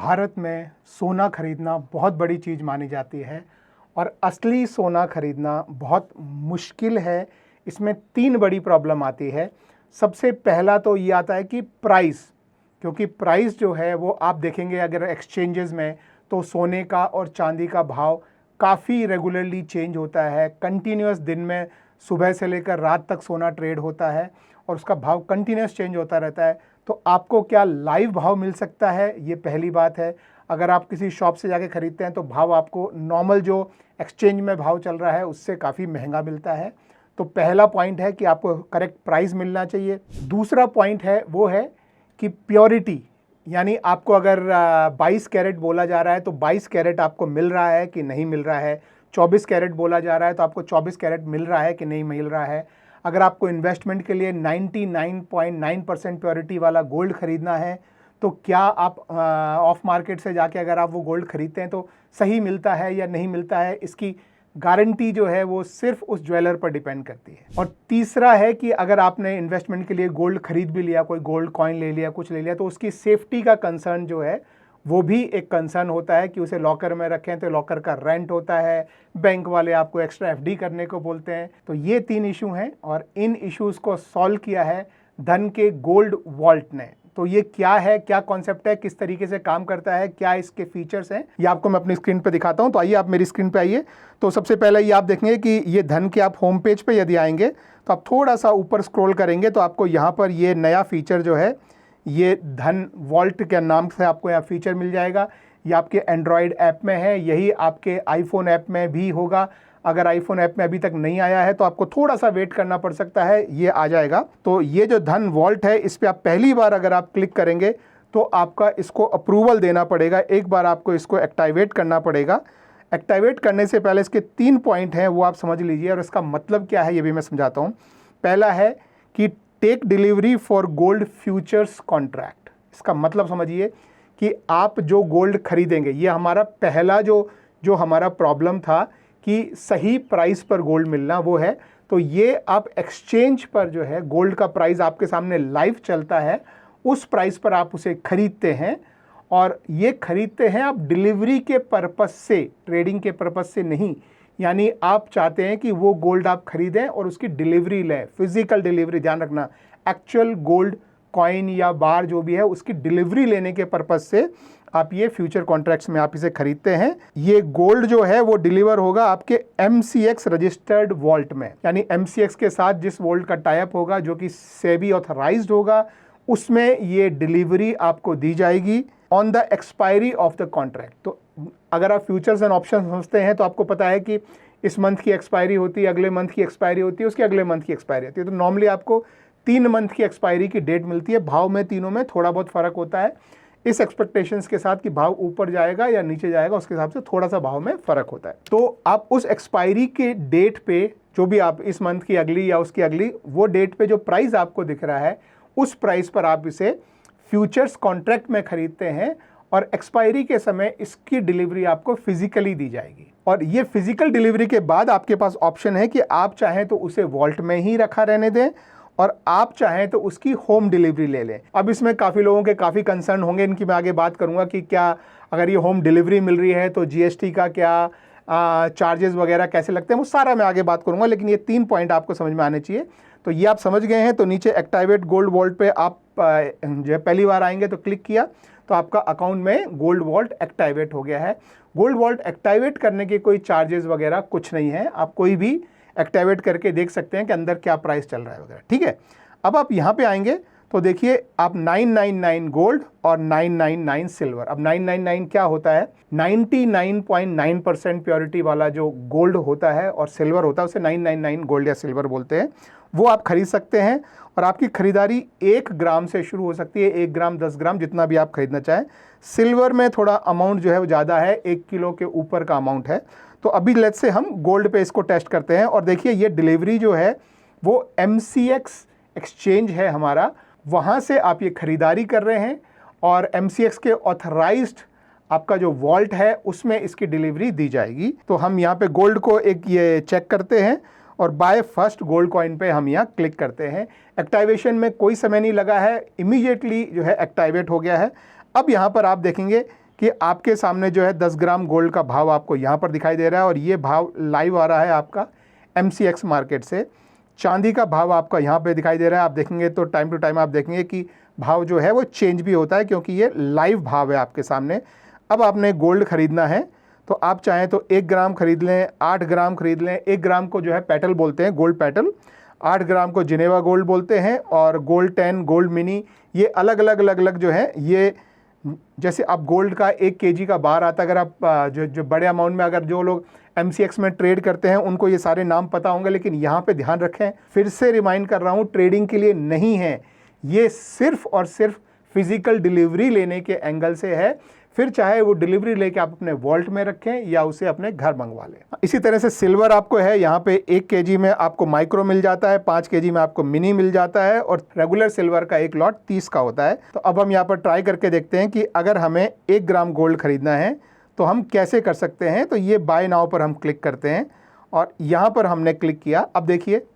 भारत में सोना खरीदना बहुत बड़ी चीज़ मानी जाती है और असली सोना खरीदना बहुत मुश्किल है। इसमें 3 बड़ी प्रॉब्लम आती है। सबसे पहला तो ये आता है कि प्राइस, क्योंकि प्राइस जो है वो आप देखेंगे अगर एक्सचेंजेस में तो सोने का और चांदी का भाव काफ़ी रेगुलरली चेंज होता है। कंटिन्यूस दिन में सुबह से लेकर रात तक सोना ट्रेड होता है और उसका भाव कंटिन्यूस चेंज होता रहता है। तो आपको क्या लाइव भाव मिल सकता है, ये पहली बात है। अगर आप किसी शॉप से जाके ख़रीदते हैं तो भाव आपको नॉर्मल जो एक्सचेंज में भाव चल रहा है उससे काफ़ी महंगा मिलता है। तो पहला पॉइंट है कि आपको करेक्ट प्राइस मिलना चाहिए। दूसरा पॉइंट है वो है कि प्योरिटी, यानी आपको अगर 22 कैरेट बोला जा रहा है तो 22 कैरेट आपको मिल रहा है कि नहीं मिल रहा है। 24 कैरेट बोला जा रहा है तो आपको 24 कैरेट मिल रहा है कि नहीं मिल रहा है। अगर आपको इन्वेस्टमेंट के लिए 99.9% प्योरिटी वाला गोल्ड खरीदना है तो क्या आप ऑफ मार्केट से जाके अगर आप वो गोल्ड खरीदते हैं तो सही मिलता है या नहीं मिलता है, इसकी गारंटी जो है वो सिर्फ उस ज्वेलर पर डिपेंड करती है। और तीसरा है कि अगर आपने इन्वेस्टमेंट के लिए गोल्ड खरीद भी लिया, कोई गोल्ड कॉइन ले लिया, कुछ ले लिया, तो उसकी सेफ्टी का कंसर्न जो है वो भी एक कंसर्न होता है कि उसे लॉकर में रखें तो लॉकर का रेंट होता है, बैंक वाले आपको एक्स्ट्रा एफडी करने को बोलते हैं। तो ये 3 इशू हैं और इन इश्यूज़ को सॉल्व किया है धन के गोल्ड वॉल्ट ने। तो ये क्या है, क्या कॉन्सेप्ट है, किस तरीके से काम करता है, क्या इसके फीचर्स हैं, ये आपको मैं अपनी स्क्रीन पे दिखाता हूँ। तो आइए आप मेरी स्क्रीन पे आइए। तो सबसे पहले ये आप देखेंगे कि ये धन के आप होम पेज पे यदि आएंगे तो आप थोड़ा सा ऊपर स्क्रॉल करेंगे तो आपको यहाँ पर ये नया फीचर जो है ये धन वॉल्ट के नाम से आपको यहाँ फीचर मिल जाएगा। ये आपके एंड्रॉयड ऐप में है, यही आपके आईफोन ऐप में भी होगा। अगर आईफोन ऐप में अभी तक नहीं आया है तो आपको थोड़ा सा वेट करना पड़ सकता है, ये आ जाएगा। तो ये जो धन वॉल्ट है इस पर आप पहली बार अगर आप क्लिक करेंगे तो आपका इसको अप्रूवल देना पड़ेगा। एक बार आपको इसको एक्टिवेट करना पड़ेगा। एक्टिवेट करने से पहले इसके 3 पॉइंट हैं वो आप समझ लीजिए और इसका मतलब क्या है ये भी मैं समझाता हूँ। पहला है कि take delivery for gold futures contract. इसका मतलब समझिए कि आप जो गोल्ड खरीदेंगे, ये हमारा पहला जो हमारा प्रॉब्लम था कि सही प्राइस पर गोल्ड मिलना, वो है। तो ये आप एक्सचेंज पर जो है गोल्ड का प्राइस आपके सामने लाइव चलता है, उस प्राइस पर आप उसे खरीदते हैं और ये खरीदते हैं आप डिलीवरी के पर्पस से, ट्रेडिंग के पर्पस से नहीं। यानी आप चाहते हैं कि वो गोल्ड आप खरीदें और उसकी डिलीवरी लें, फिजिकल डिलीवरी, ध्यान रखना, एक्चुअल गोल्ड कॉइन या बार जो भी है उसकी डिलीवरी लेने के पर्पस से आप ये फ्यूचर कॉन्ट्रैक्ट्स में आप इसे खरीदते हैं। ये गोल्ड जो है वो डिलीवर होगा आपके MCX रजिस्टर्ड वॉल्ट में, यानी MCX के साथ जिस वॉल्ट का टाइप होगा जो कि सेबी ऑथराइज्ड होगा, उसमें ये डिलीवरी आपको दी जाएगी on the expiry of the contract. तो अगर आप फ्यूचर्स एंड ऑप्शन समझते हैं तो आपको पता है कि इस मंथ की एक्सपायरी होती है, अगले मंथ की एक्सपायरी होती है, उसके अगले मंथ की एक्सपायरी होती है। तो नॉर्मली आपको 3 मंथ की एक्सपायरी की डेट मिलती है। भाव में तीनों में थोड़ा बहुत फ़र्क होता है, इस एक्सपेक्टेशंस के साथ कि भाव ऊपर जाएगा या नीचे जाएगा उसके हिसाब से थोड़ा सा भाव में फ़र्क होता है। तो आप उस एक्सपायरी के डेट पे जो भी आप इस मंथ की अगली या उसकी अगली वो डेट पे जो प्राइस आपको दिख रहा है उस प्राइस पर आप इसे फ्यूचर्स कॉन्ट्रैक्ट में खरीदते हैं और एक्सपायरी के समय इसकी डिलीवरी आपको फिजिकली दी जाएगी। और ये फिजिकल डिलीवरी के बाद आपके पास ऑप्शन है कि आप चाहें तो उसे वॉल्ट में ही रखा रहने दें और आप चाहें तो उसकी होम डिलीवरी ले लें। अब इसमें काफ़ी लोगों के काफ़ी कंसर्न होंगे, इनकी मैं आगे बात करूंगा कि क्या अगर ये होम डिलीवरी मिल रही है तो GST का क्या चार्जेस वगैरह कैसे लगते हैं, वो सारा मैं आगे बात करूंगा। लेकिन ये 3 पॉइंट आपको समझ में आने चाहिए। तो ये आप समझ गए हैं। तो नीचे एक्टिवेट गोल्ड वॉल्ट पे आप जो पहली बार आएंगे तो क्लिक किया तो आपका अकाउंट में गोल्ड वॉल्ट एक्टिवेट हो गया है। गोल्ड वॉल्ट एक्टिवेट करने के कोई चार्जेस वगैरह कुछ नहीं है, आप कोई भी एक्टिवेट करके देख सकते हैं कि अंदर क्या प्राइस चल रहा है वगैरह, ठीक है। अब आप यहाँ पे आएंगे तो देखिए आप 999 गोल्ड और 999 सिल्वर। अब 999 क्या होता है, 99.9% प्योरिटी वाला जो गोल्ड होता है और सिल्वर होता है उसे 999 गोल्ड या सिल्वर बोलते हैं, वो आप खरीद सकते हैं। और आपकी खरीदारी 1 ग्राम से शुरू हो सकती है, 1 ग्राम, 10 ग्राम, जितना भी आप खरीदना चाहें। सिल्वर में थोड़ा अमाउंट जो है वो ज़्यादा है, 1 किलो के ऊपर का अमाउंट है। तो अभी लेट्स से हम गोल्ड पे इसको टेस्ट करते हैं और देखिए ये डिलीवरी जो है वो MCX एक्सचेंज है हमारा, वहाँ से आप ये खरीदारी कर रहे हैं और MCX के ऑथराइज्ड आपका जो वॉल्ट है उसमें इसकी डिलीवरी दी जाएगी। तो हम यहाँ पे गोल्ड को एक ये चेक करते हैं और बाय फर्स्ट गोल्ड कॉइन पे हम यहाँ क्लिक करते हैं। एक्टिवेशन में कोई समय नहीं लगा है, इमीडिएटली जो है एक्टिवेट हो गया है। अब यहाँ पर आप देखेंगे कि आपके सामने जो है 10 ग्राम गोल्ड का भाव आपको यहाँ पर दिखाई दे रहा है और ये भाव लाइव आ रहा है आपका MCX मार्केट से। चांदी का भाव आपका यहाँ पे दिखाई दे रहा है। आप देखेंगे तो टाइम टू टाइम आप देखेंगे कि भाव जो है वो चेंज भी होता है, क्योंकि ये लाइव भाव है आपके सामने। अब आपने गोल्ड खरीदना है तो आप चाहें तो 1 ग्राम खरीद लें, 8 ग्राम खरीद लें। 1 ग्राम को जो है पेटल बोलते हैं, गोल्ड पेटल। 8 ग्राम को जिनेवा गोल्ड बोलते हैं और गोल्ड 10, गोल्ड मिनी, ये अलग अलग जो है ये। जैसे आप गोल्ड का 1 kg का बार आता है, अगर आप जो बड़े अमाउंट में अगर जो लोग MCX में ट्रेड करते हैं उनको ये सारे नाम पता होंगे, लेकिन यहाँ पे ध्यान रखें, फिर से रिमाइंड कर रहा हूँ, ट्रेडिंग के लिए नहीं है ये, सिर्फ और सिर्फ फिजिकल डिलीवरी लेने के एंगल से है। फिर चाहे वो डिलीवरी लेके आप अपने वॉल्ट में रखें या उसे अपने घर मंगवा लें। इसी तरह से सिल्वर आपको है, यहाँ पे 1 kg में आपको माइक्रो मिल जाता है, 5 kg में आपको मिनी मिल जाता है और रेगुलर सिल्वर का एक लॉट 30 का होता है। तो अब हम यहाँ पर ट्राई करके देखते हैं कि अगर हमें 1 ग्राम गोल्ड खरीदना है तो हम कैसे कर सकते हैं। तो ये बाय नाउ पर हम क्लिक करते हैं और यहाँ पर हमने क्लिक किया। अब देखिए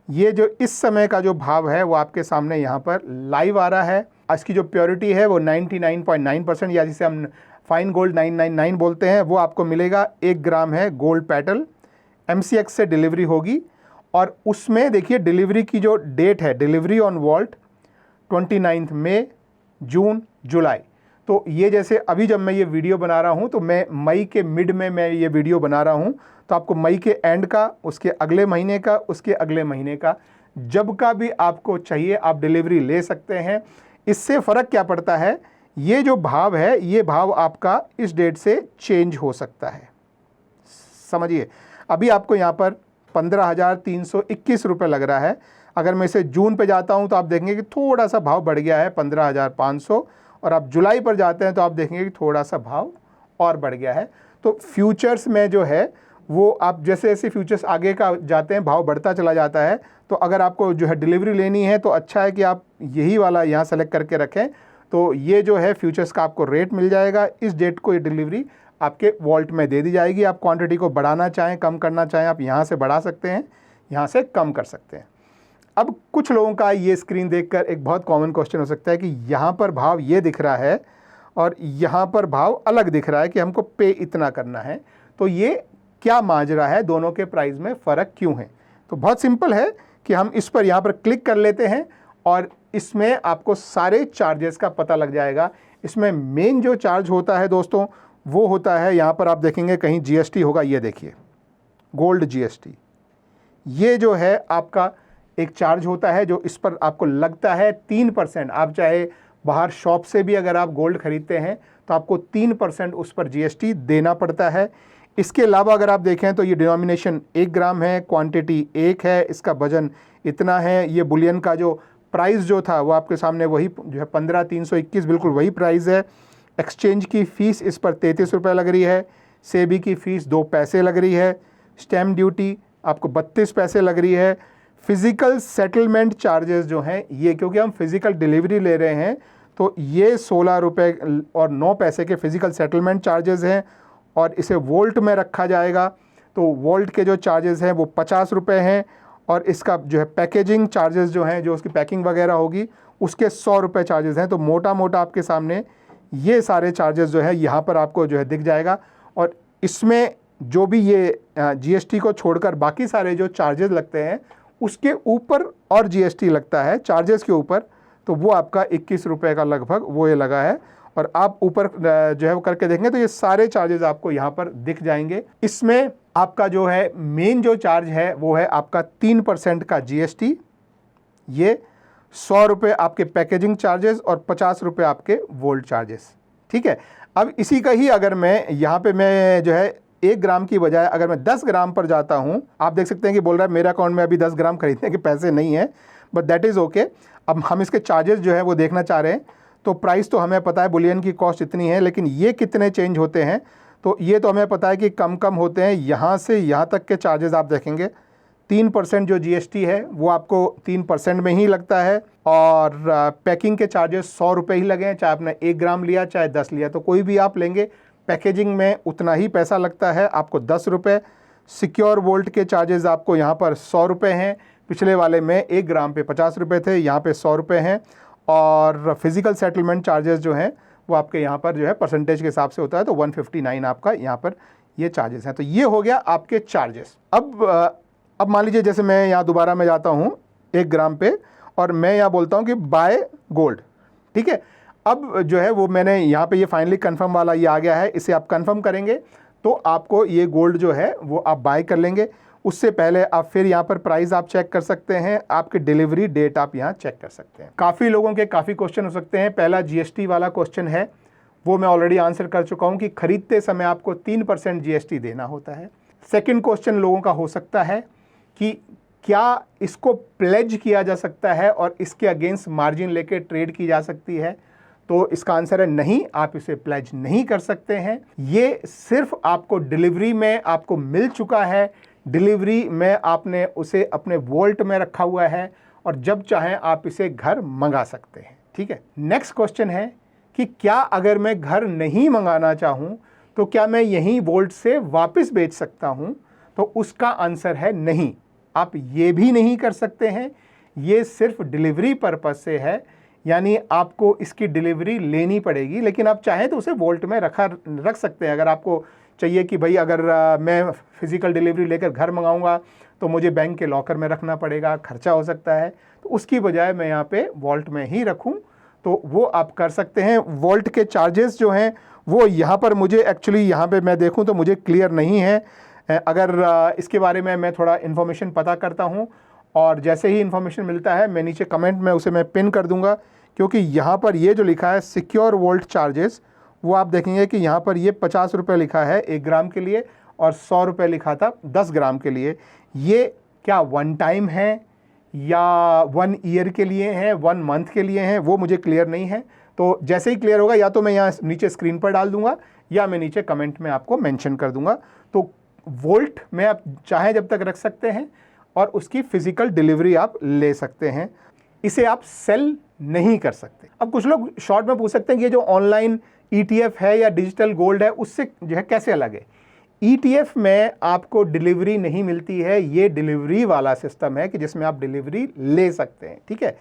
ये जो इस समय का जो भाव है वो आपके सामने यहाँ पर लाइव आ रहा है। इसकी जो प्योरिटी है वो 99.9% या जिसे हम फाइन गोल्ड 999 बोलते हैं, वो आपको मिलेगा। 1 ग्राम है गोल्ड पेटल, MCX से डिलीवरी होगी और उसमें देखिए डिलीवरी की जो डेट है, डिलीवरी ऑन वॉल्ट 29 मई, जून, जुलाई। तो ये जैसे अभी जब मैं ये वीडियो बना रहा हूँ तो मैं मई के मिड में मैं ये वीडियो बना रहा हूँ, तो आपको मई के एंड का, उसके अगले महीने का, उसके अगले महीने का, जब का भी आपको चाहिए आप डिलीवरी ले सकते हैं। इससे फ़र्क क्या पड़ता है, ये जो भाव है ये भाव आपका इस डेट से चेंज हो सकता है। समझिए, अभी आपको यहाँ पर 15,321 रुपये लग रहा है। अगर मैं इसे जून पे जाता हूँ तो आप देखेंगे कि थोड़ा सा भाव बढ़ गया है 15,500, और आप जुलाई पर जाते हैं तो आप देखेंगे कि थोड़ा सा भाव और बढ़ गया है। तो फ्यूचर्स में जो है वो आप जैसे जैसे फ्यूचर्स आगे का जाते हैं भाव बढ़ता चला जाता है। तो अगर आपको जो है डिलीवरी लेनी है तो अच्छा है कि आप यही वाला यहाँ सेलेक्ट करके रखें। तो ये जो है फ्यूचर्स का आपको रेट मिल जाएगा, इस डेट को ये डिलीवरी आपके वॉल्ट में दे दी जाएगी। आप क्वांटिटी को बढ़ाना चाहें, कम करना चाहें, आप यहाँ से बढ़ा सकते हैं, यहाँ से कम कर सकते हैं। अब कुछ लोगों का ये स्क्रीन देखकर एक बहुत कॉमन क्वेश्चन हो सकता है कि यहाँ पर भाव ये दिख रहा है और यहाँ पर भाव अलग दिख रहा है कि हमको पे इतना करना है, तो ये क्या माजरा है, दोनों के प्राइस में फ़र्क क्यों है। तो बहुत सिंपल है कि हम इस पर यहाँ पर क्लिक कर लेते हैं और इसमें आपको सारे चार्जेस का पता लग जाएगा। इसमें मेन जो चार्ज होता है दोस्तों वो होता है, यहाँ पर आप देखेंगे कहीं GST होगा, ये देखिए गोल्ड GST, ये जो है आपका एक चार्ज होता है जो इस पर आपको लगता है 3%। आप चाहे बाहर शॉप से भी अगर आप गोल्ड खरीदते हैं तो आपको 3% उस पर GST देना पड़ता है। इसके अलावा अगर आप देखें तो ये डिनोमिनेशन 1 ग्राम है, क्वांटिटी 1 है, इसका वजन इतना है। ये बुलियन का जो प्राइस जो था वो आपके सामने वही जो है 15,321 बिल्कुल वही प्राइस है। एक्सचेंज की फ़ीस इस पर 33 रुपये लग रही है, सेबी की फ़ीस 2 पैसे लग रही है, स्टैम्प ड्यूटी आपको 32 पैसे लग रही है। फ़िज़िकल सेटलमेंट चार्जेस जो हैं ये, क्योंकि हम फ़िज़िकल डिलीवरी ले रहे हैं तो ये 16 रुपये और 9 पैसे के फ़िज़िकल सेटलमेंट चार्जेस हैं और इसे वोल्ट में रखा जाएगा तो वोल्ट के जो चार्जेस हैं वो 50 रुपये हैं और इसका जो है पैकेजिंग चार्जेस जो हैं, जो उसकी पैकिंग वगैरह होगी उसके 100 रुपये चार्जेस हैं। तो मोटा मोटा आपके सामने ये सारे चार्जेस जो है यहाँ पर आपको जो है दिख जाएगा। और इसमें जो भी ये GST को छोड़कर बाकी सारे जो चार्जेस लगते हैं उसके ऊपर और GST लगता है चार्जेस के ऊपर, तो वो आपका 21 रुपये का लगभग वो ये लगा है। और आप ऊपर जो है वो करके देखेंगे तो ये सारे चार्जेस आपको यहाँ पर दिख जाएंगे। इसमें आपका जो है मेन जो चार्ज है वो है आपका 3% का GST, ये 100 रुपये आपके पैकेजिंग चार्जेस और 50 रुपये आपके वोल्ट चार्जेस। ठीक है, अब इसी का ही अगर मैं यहाँ पे मैं जो है 1 ग्राम की बजाय अगर मैं 10 ग्राम पर जाता हूँ, आप देख सकते हैं कि बोल रहा है मेरे अकाउंट में अभी 10 ग्राम खरीदने के पैसे नहीं है, बट दैट इज़ ओके। अब हम इसके चार्जेस जो है वो देखना चाह रहे हैं। तो प्राइस तो हमें पता है बुलियन की कॉस्ट इतनी है, लेकिन ये कितने चेंज होते हैं तो ये तो हमें पता है कि कम कम होते हैं। यहाँ से यहाँ तक के चार्जेस आप देखेंगे 3% जो GST है वो आपको 3% में ही लगता है और पैकिंग के चार्जेस 100 रुपये ही लगे हैं, चाहे आपने 1 ग्राम लिया चाहे 10 लिया, तो कोई भी आप लेंगे पैकेजिंग में उतना ही पैसा लगता है, आपको 10 रुपये। सिक्योर वोल्ट के चार्जेस आपको यहाँ पर 100 रुपये हैं, पिछले वाले में 1 ग्राम पे 50 रुपये थे, यहाँ पे 100 रुपये हैं। और फिज़िकल सेटलमेंट चार्जेस जो हैं वो आपके यहाँ पर जो है परसेंटेज के हिसाब से होता है, तो 159 आपका यहाँ पर ये चार्जेस हैं। तो ये हो गया आपके चार्जेस। अब मान लीजिए जैसे मैं यहाँ दोबारा मैं जाता हूँ 1 ग्राम पे और मैं यहाँ बोलता हूँ कि बाय गोल्ड, ठीक है। अब जो है वो मैंने यहाँ पे ये फाइनली कंफर्म वाला ये आ गया है, इसे आप कंफर्म करेंगे तो आपको ये गोल्ड जो है वो आप बाय कर लेंगे। उससे पहले आप फिर यहाँ पर प्राइस आप चेक कर सकते हैं, आपके डिलीवरी डेट आप यहाँ चेक कर सकते हैं। काफ़ी लोगों के काफ़ी क्वेश्चन हो सकते हैं। पहला जीएसटी वाला क्वेश्चन है, वो मैं ऑलरेडी आंसर कर चुका हूँ कि खरीदते समय आपको 3% जीएसटी देना होता है। सेकंड क्वेश्चन लोगों का हो सकता है कि क्या इसको प्लेज किया जा सकता है और इसके अगेंस्ट मार्जिन लेके ट्रेड की जा सकती है, तो इसका आंसर है नहीं, आप इसे प्लेज नहीं कर सकते हैं। ये सिर्फ आपको डिलीवरी में आपको मिल चुका है, डिलीवरी में आपने उसे अपने वॉलेट में रखा हुआ है और जब चाहें आप इसे घर मंगा सकते हैं, ठीक है। नेक्स्ट क्वेश्चन है कि क्या अगर मैं घर नहीं मंगाना चाहूँ तो क्या मैं यहीं वॉलेट से वापस बेच सकता हूँ, तो उसका आंसर है नहीं, आप ये भी नहीं कर सकते हैं। ये सिर्फ डिलीवरी पर्पस से है, यानी आपको इसकी डिलीवरी लेनी पड़ेगी, लेकिन आप चाहें तो उसे वॉलेट में रख सकते हैं। अगर आपको चाहिए कि भाई अगर मैं फ़िज़िकल डिलीवरी लेकर घर मंगाऊंगा तो मुझे बैंक के लॉकर में रखना पड़ेगा, खर्चा हो सकता है, तो उसकी बजाय मैं यहाँ पे वॉलेट में ही रखूँ, तो वो आप कर सकते हैं। वॉलेट के चार्जेस जो हैं वो यहाँ पर मुझे एक्चुअली यहाँ पे मैं देखूँ तो मुझे क्लियर नहीं है। अगर इसके बारे में मैं थोड़ा इन्फॉर्मेशन पता करता हूँ और जैसे ही इन्फॉर्मेशन मिलता है मैं नीचे कमेंट में उसे मैं पिन कर दूँगा, क्योंकि यहाँ पर ये जो लिखा है सिक्योर वॉलेट चार्जेस, वो आप देखेंगे कि यहाँ पर ये 50 रुपये लिखा है 1 ग्राम के लिए और 100 रुपये लिखा था 10 ग्राम के लिए। ये क्या वन टाइम है या 1 ईयर के लिए है, 1 मंथ के लिए हैं, वो मुझे क्लियर नहीं है। तो जैसे ही क्लियर होगा या तो मैं यहाँ नीचे स्क्रीन पर डाल दूंगा या मैं नीचे कमेंट में आपको मेंशन कर दूंगा। तो वोल्ट में आप चाहे जब तक रख सकते हैं और उसकी फ़िज़िकल डिलीवरी आप ले सकते हैं, इसे आप सेल नहीं कर सकते। अब कुछ लोग शॉर्ट में पूछ सकते हैं कि ये जो ऑनलाइन ETF है या डिजिटल गोल्ड है उससे जो है कैसे अलग है। ETF में आपको डिलीवरी नहीं मिलती है, ये डिलीवरी वाला सिस्टम है कि जिसमें आप डिलीवरी ले सकते हैं, ठीक है।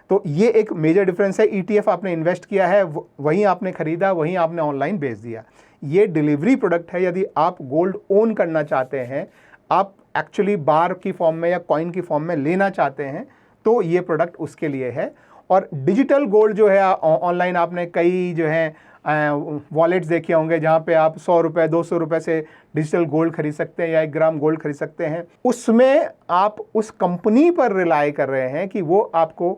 तो ये एक मेजर डिफरेंस है। ETF आपने इन्वेस्ट किया है, वहीं आपने खरीदा, वहीं आपने ऑनलाइन बेच दिया। ये डिलीवरी प्रोडक्ट है। यदि आप गोल्ड ओन करना चाहते हैं, आप एक्चुअली बार की फॉर्म में या कॉइन की फॉर्म में लेना चाहते हैं, तो ये प्रोडक्ट उसके लिए है। और डिजिटल गोल्ड जो है ऑनलाइन आपने कई जो है वॉलेट्स देखे होंगे जहाँ पे आप 100 रुपये 200 रुपये से डिजिटल गोल्ड खरीद सकते हैं या 1 ग्राम गोल्ड खरीद सकते हैं। उसमें आप उस कंपनी पर रिलाई कर रहे हैं कि वो आपको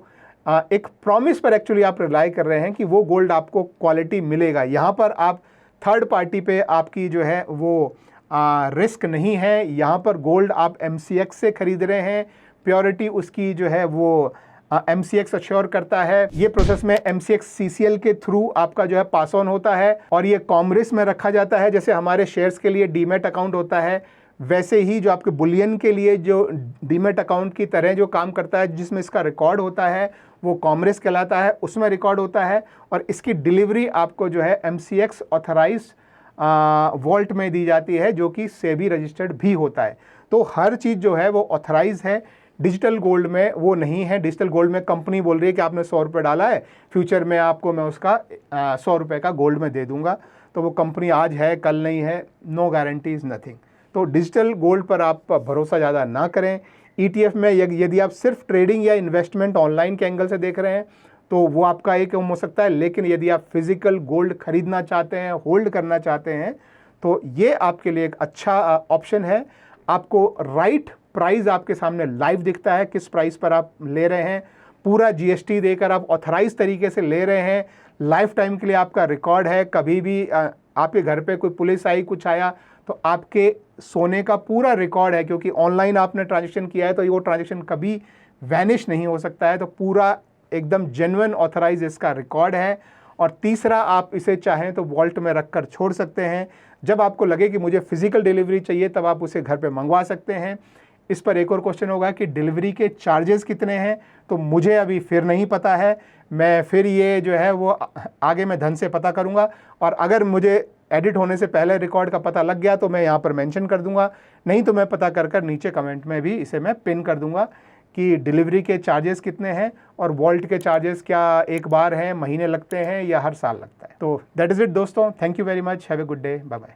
एक प्रॉमिस पर एक्चुअली आप रिलाई कर रहे हैं कि वो गोल्ड आपको क्वालिटी मिलेगा। यहाँ पर आप थर्ड पार्टी पे आपकी जो है वो रिस्क नहीं है। यहाँ पर गोल्ड आप MCX से खरीद रहे हैं, प्योरिटी उसकी जो है वो MCX अश्योर करता है। ये प्रोसेस में MCX CCL के थ्रू आपका जो है पास ऑन होता है और ये कॉमरिस में रखा जाता है। जैसे हमारे शेयर्स के लिए डीमेट अकाउंट होता है, वैसे ही जो आपके बुलियन के लिए जो डीमेट अकाउंट की तरह जो काम करता है, जिसमें इसका रिकॉर्ड होता है, वो कॉमरिस कहलाता है, उसमें रिकॉर्ड होता है। और इसकी डिलीवरी आपको जो है MCX ऑथराइज वॉल्ट में दी जाती है, जो कि सेबी रजिस्टर्ड भी होता है। तो हर चीज़ जो है वो ऑथराइज है। डिजिटल गोल्ड में वो नहीं है। डिजिटल गोल्ड में कंपनी बोल रही है कि आपने 100 रुपये डाला है, फ्यूचर में आपको मैं उसका 100 रुपये का गोल्ड में दे दूंगा। तो वो कंपनी आज है कल नहीं है, नो गारंटीज नथिंग। तो डिजिटल गोल्ड पर आप भरोसा ज़्यादा ना करें। ETF में यदि आप सिर्फ ट्रेडिंग या इन्वेस्टमेंट ऑनलाइन के एंगल से देख रहे हैं तो वो आपका एक हो सकता है, लेकिन यदि आप फिजिकल गोल्ड खरीदना चाहते हैं, होल्ड करना चाहते हैं, तो ये आपके लिए एक अच्छा ऑप्शन है। आपको राइट प्राइस आपके सामने लाइव दिखता है, किस प्राइस पर आप ले रहे हैं, पूरा GST देकर आप ऑथराइज तरीके से ले रहे हैं, लाइफ टाइम के लिए आपका रिकॉर्ड है। कभी भी आपके घर पे कोई पुलिस आई, कुछ आया, तो आपके सोने का पूरा रिकॉर्ड है, क्योंकि ऑनलाइन आपने ट्रांजेक्शन किया है तो वो ट्रांजेक्शन कभी वैनिश नहीं हो सकता है। तो पूरा एकदम जेन्युइन ऑथराइज इसका रिकॉर्ड है। और तीसरा, आप इसे चाहें तो वॉल्ट में रखकर छोड़ सकते हैं। जब आपको लगे कि मुझे फिजिकल डिलीवरी चाहिए तब आप उसे घर पे मंगवा सकते हैं। इस पर एक और क्वेश्चन होगा कि डिलीवरी के चार्जेस कितने हैं, तो मुझे अभी फिर नहीं पता है। मैं फिर ये जो है वो आगे मैं धन से पता करूंगा, और अगर मुझे एडिट होने से पहले रिकॉर्ड का पता लग गया तो मैं यहाँ पर मेंशन कर दूंगा, नहीं तो मैं पता कर नीचे कमेंट में भी इसे मैं पिन कर दूंगा कि डिलीवरी के चार्जेस कितने हैं और वॉल्ट के चार्जेस क्या एक बार हैं, महीने लगते हैं या हर साल लगता है। तो दैट इज़ इट दोस्तों, thank you very much, have a good day, bye bye.